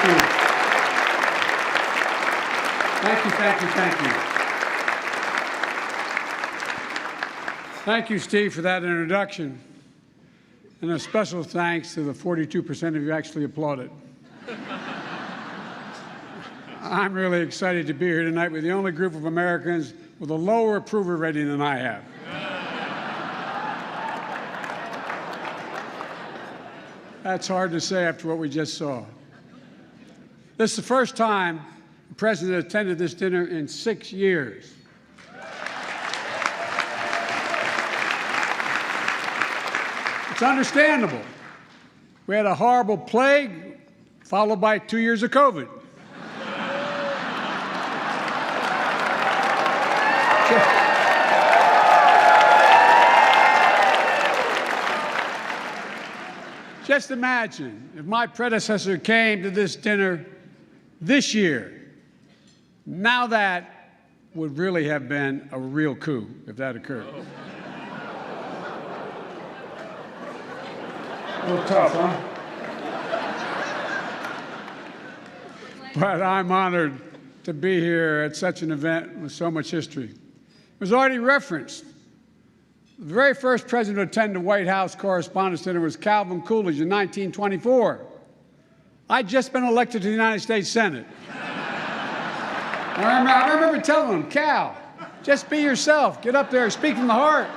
you. Thank you, thank you, thank you. Thank you, Steve, for that introduction. And a special thanks to the 42% of you who actually applauded. I'm really excited to be here tonight with the only group of Americans with a lower approval rating than I have. That's hard to say after what we just saw. This is the first time the President attended this dinner in 6 years. It's understandable. We had a horrible plague, followed by 2 years of COVID. Just imagine if my predecessor came to this dinner this year. Now that would really have been a real coup if that occurred. A little tough, huh? But I'm honored to be here at such an event with so much history. It was already referenced. The very first president to attend the White House Correspondents' Dinner was Calvin Coolidge in 1924. I'd just been elected to the United States Senate. I remember telling him, Cal, just be yourself. Get up there, speak from the heart.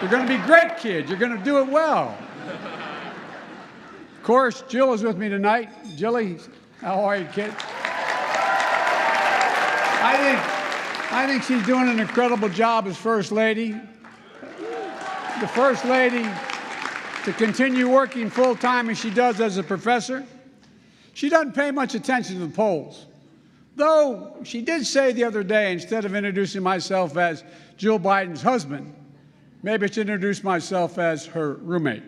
You're going to be great, kid. You're going to do it well. Of course, Jill is with me tonight. Jilly, how are you, kid? I think she's doing an incredible job as First Lady. The First Lady to continue working full-time as she does as a professor. She doesn't pay much attention to the polls, though she did say the other day, instead of introducing myself as Jill Biden's husband, maybe I should introduce myself as her roommate.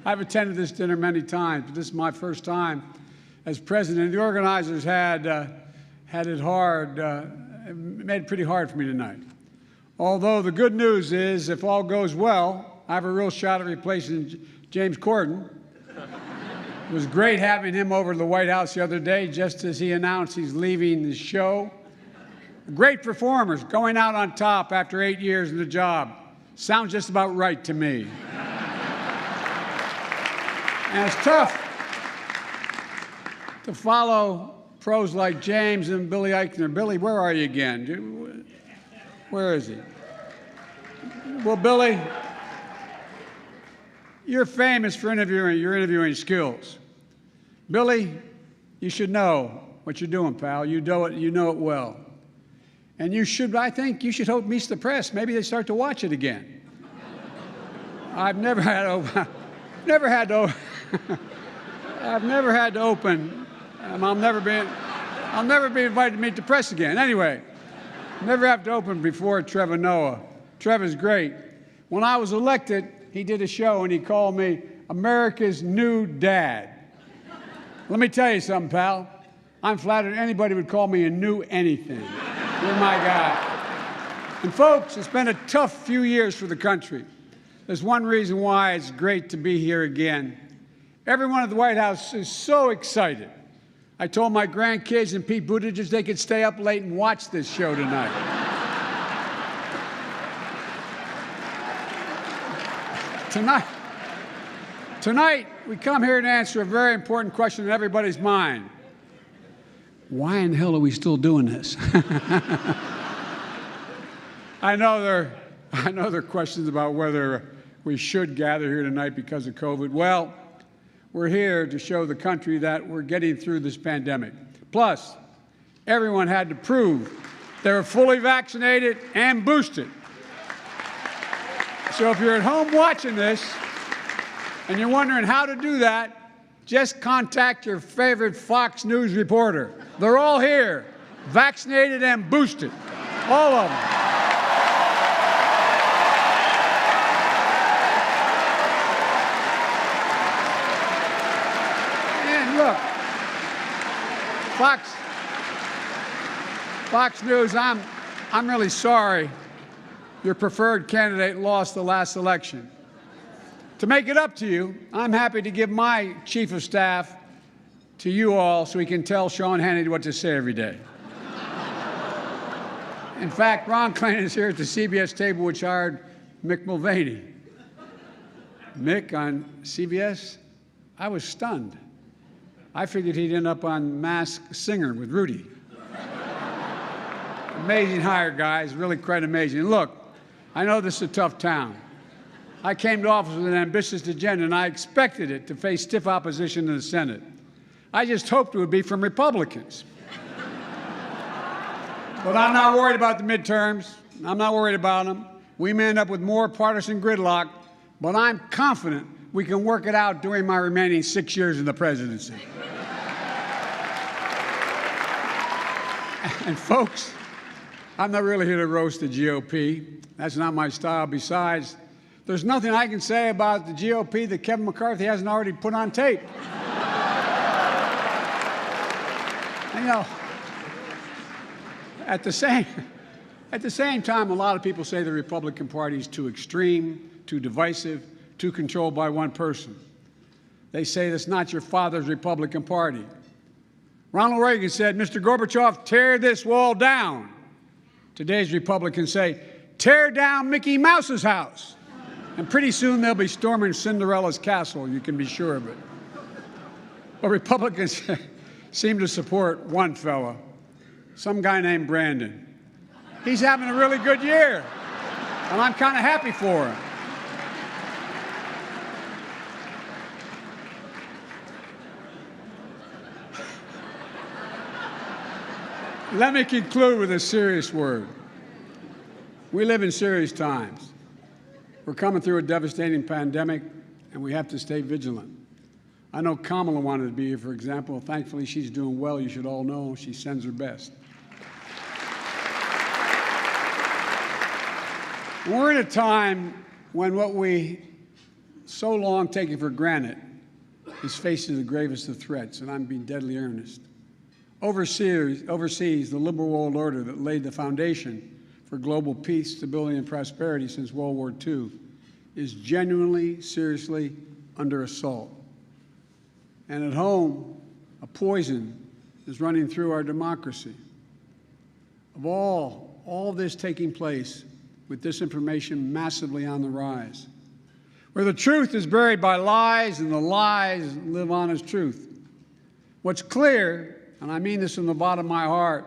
I've attended this dinner many times, but this is my first time as president. The organizers had it hard, made it pretty hard for me tonight. Although the good news is, if all goes well, I have a real shot at replacing James Corden. It was great having him over to the White House the other day, just as he announced he's leaving the show. Great performers, going out on top after 8 years in the job. Sounds just about right to me. And it's tough to follow pros like James and Billy Eichner. Billy, where are you again? Where is he? Well, Billy, you're famous for your interviewing skills. Billy, you should know what you're doing, pal. You know it well. And I think you should hope meets the press. Maybe they start to watch it again. I've never had to open. I'll never be invited to meet the press again. Anyway. Never have to open before Trevor Noah. Trevor's great. When I was elected, he did a show and he called me America's new dad. Let me tell you something, pal. I'm flattered anybody would call me a new anything. You're my guy. And folks, it's been a tough few years for the country. There's one reason why it's great to be here again. Everyone at the White House is so excited. I told my grandkids and Pete Buttigieg they could stay up late and watch this show tonight. Tonight, we come here to answer a very important question in everybody's mind. Why in hell are we still doing this? I know there are questions about whether we should gather here tonight because of COVID. Well, we're here to show the country that we're getting through this pandemic. Plus, everyone had to prove they were fully vaccinated and boosted. So if you're at home watching this and you're wondering how to do that, just contact your favorite Fox News reporter. They're all here, vaccinated and boosted, all of them. Look, Fox News, I'm really sorry your preferred candidate lost the last election. To make it up to you, I'm happy to give my chief of staff to you all so he can tell Sean Hannity what to say every day. In fact, Ron Klain is here at the CBS table, which hired Mick Mulvaney. Mick on CBS, I was stunned. I figured he'd end up on Masked Singer with Rudy. Amazing hire, guys, really quite amazing. And look, I know this is a tough town. I came to office with an ambitious agenda, and I expected it to face stiff opposition in the Senate. I just hoped it would be from Republicans. But I'm not worried about the midterms. I'm not worried about them. We may end up with more partisan gridlock, but I'm confident we can work it out during my remaining 6 years in the presidency. And folks, I'm not really here to roast the GOP. That's not my style. Besides, there's nothing I can say about the GOP that Kevin McCarthy hasn't already put on tape. You know, at the same time, a lot of people say the Republican Party is too extreme, too divisive, too controlled by one person. They say that's not your father's Republican Party. Ronald Reagan said, Mr. Gorbachev, tear this wall down. Today's Republicans say, tear down Mickey Mouse's house. And pretty soon they'll be storming Cinderella's castle, you can be sure of it. But Republicans seem to support one fella, some guy named Brandon. He's having a really good year, and I'm kind of happy for him. Let me conclude with a serious word. We live in serious times. We're coming through a devastating pandemic, and we have to stay vigilant. I know Kamala wanted to be here, for example. Thankfully, she's doing well. You should all know she sends her best. We're in a time when what we so long taken for granted is facing the gravest of threats, and I'm being deadly earnest. Overseas, the liberal world order that laid the foundation for global peace, stability, and prosperity since World War II is genuinely, seriously under assault. And at home, a poison is running through our democracy. Of all this taking place with disinformation massively on the rise, where the truth is buried by lies and the lies live on as truth. What's clear, and I mean this from the bottom of my heart,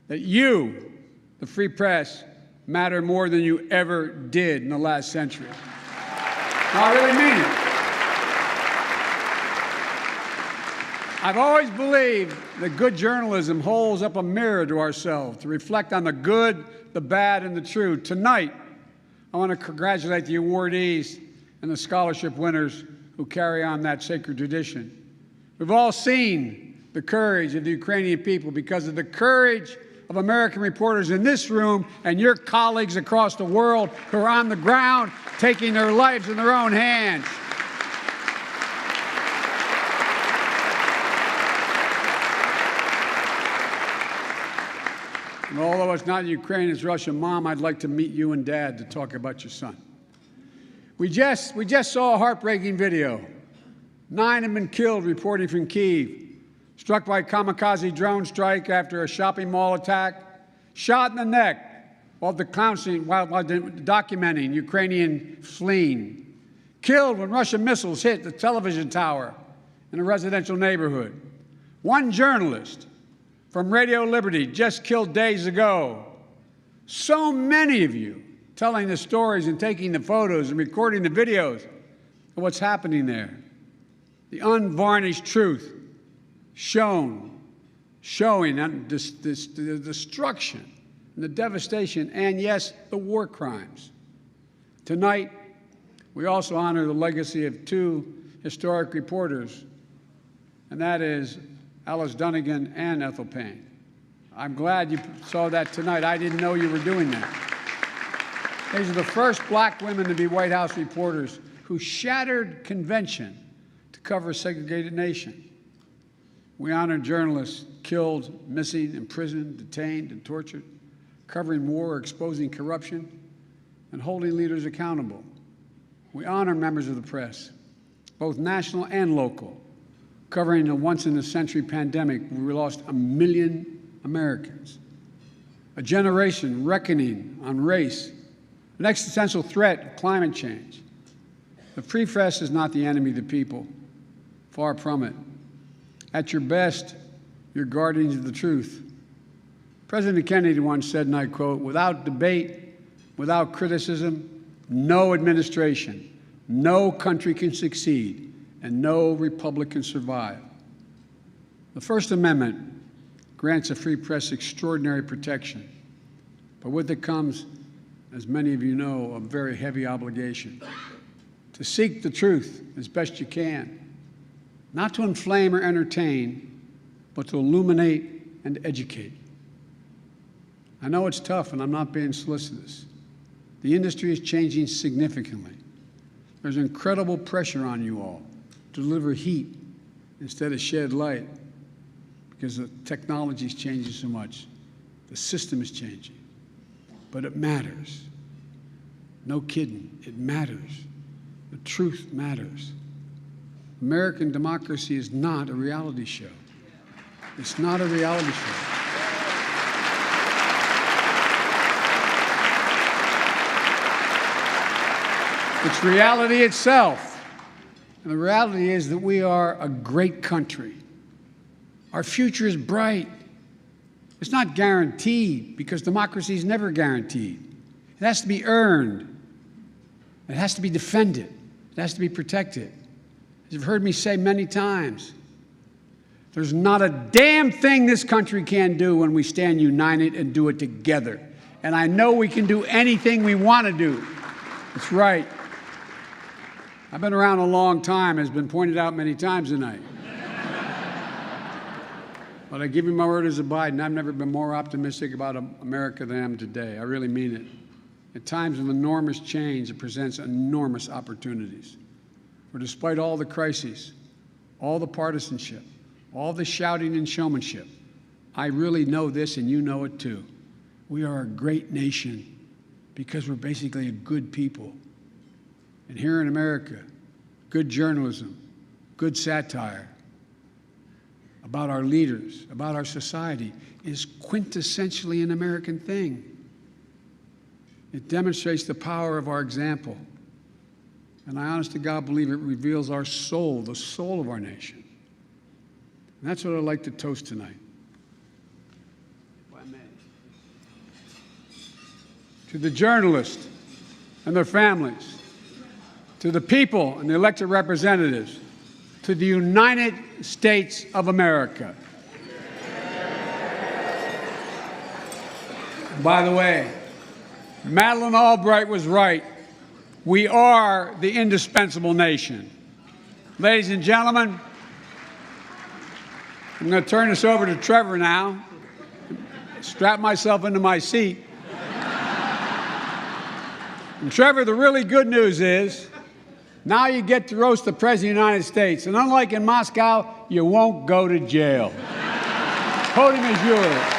that you, the free press, matter more than you ever did in the last century. No, I really mean it. I've always believed that good journalism holds up a mirror to ourselves to reflect on the good, the bad, and the true. Tonight, I want to congratulate the awardees and the scholarship winners who carry on that sacred tradition. We've all seen the courage of the Ukrainian people because of the courage of American reporters in this room and your colleagues across the world who are on the ground taking their lives in their own hands. And although it's not Ukraine, it's Russia, Mom, I'd like to meet you and Dad to talk about your son. We just saw a heartbreaking video. 9 have been killed, reporting from Kyiv, struck by a kamikaze drone strike after a shopping mall attack, shot in the neck while documenting Ukrainian fleeing, killed when Russian missiles hit the television tower in a residential neighborhood. One journalist from Radio Liberty just killed days ago. So many of you telling the stories and taking the photos and recording the videos of what's happening there. The unvarnished truth showing the destruction and the devastation and, yes, the war crimes. Tonight, we also honor the legacy of 2 historic reporters, and that is Alice Dunnigan and Ethel Payne. I'm glad you saw that tonight. I didn't know you were doing that. These are the first black women to be White House reporters who shattered convention to cover a segregated nation. We honor journalists killed, missing, imprisoned, detained, and tortured, covering war, exposing corruption, and holding leaders accountable. We honor members of the press, both national and local, covering a once-in-a-century pandemic where we lost 1 million Americans, a generation reckoning on race, an existential threat of climate change. The free press is not the enemy of the people, far from it. At your best, you're guardians of the truth. President Kennedy once said, and I quote, "Without debate, without criticism, no administration, no country can succeed, and no republic can survive." The First Amendment grants a free press extraordinary protection, but with it comes, as many of you know, a very heavy obligation to seek the truth as best you can, not to inflame or entertain, but to illuminate and educate. I know it's tough, and I'm not being solicitous. The industry is changing significantly. There's incredible pressure on you all to deliver heat instead of shed light because the technology is changing so much. The system is changing. But it matters. No kidding, it matters. The truth matters. American democracy is not a reality show. It's not a reality show. It's reality itself. And the reality is that we are a great country. Our future is bright. It's not guaranteed because democracy is never guaranteed. It has to be earned. It has to be defended. It has to be protected. As you've heard me say many times, there's not a damn thing this country can do when we stand united and do it together. And I know we can do anything we want to do. That's right. I've been around a long time, as has been pointed out many times tonight. But I give you my word as a Biden, I've never been more optimistic about America than I am today. I really mean it. At times of enormous change, it presents enormous opportunities. For despite all the crises, all the partisanship, all the shouting and showmanship, I really know this, and you know it too. We are a great nation because we're basically a good people. And here in America, good journalism, good satire about our leaders, about our society, is quintessentially an American thing. It demonstrates the power of our example. And I honest to God believe it reveals our soul, the soul of our nation. And that's what I'd like to toast tonight. If I may. To the journalists and their families, to the people and the elected representatives, to the United States of America. By the way, Madeleine Albright was right. We are the indispensable nation. Ladies and gentlemen, I'm going to turn this over to Trevor now. Strap myself into my seat. And Trevor, the really good news is, now you get to roast the President of the United States. And unlike in Moscow, you won't go to jail. Podium is yours.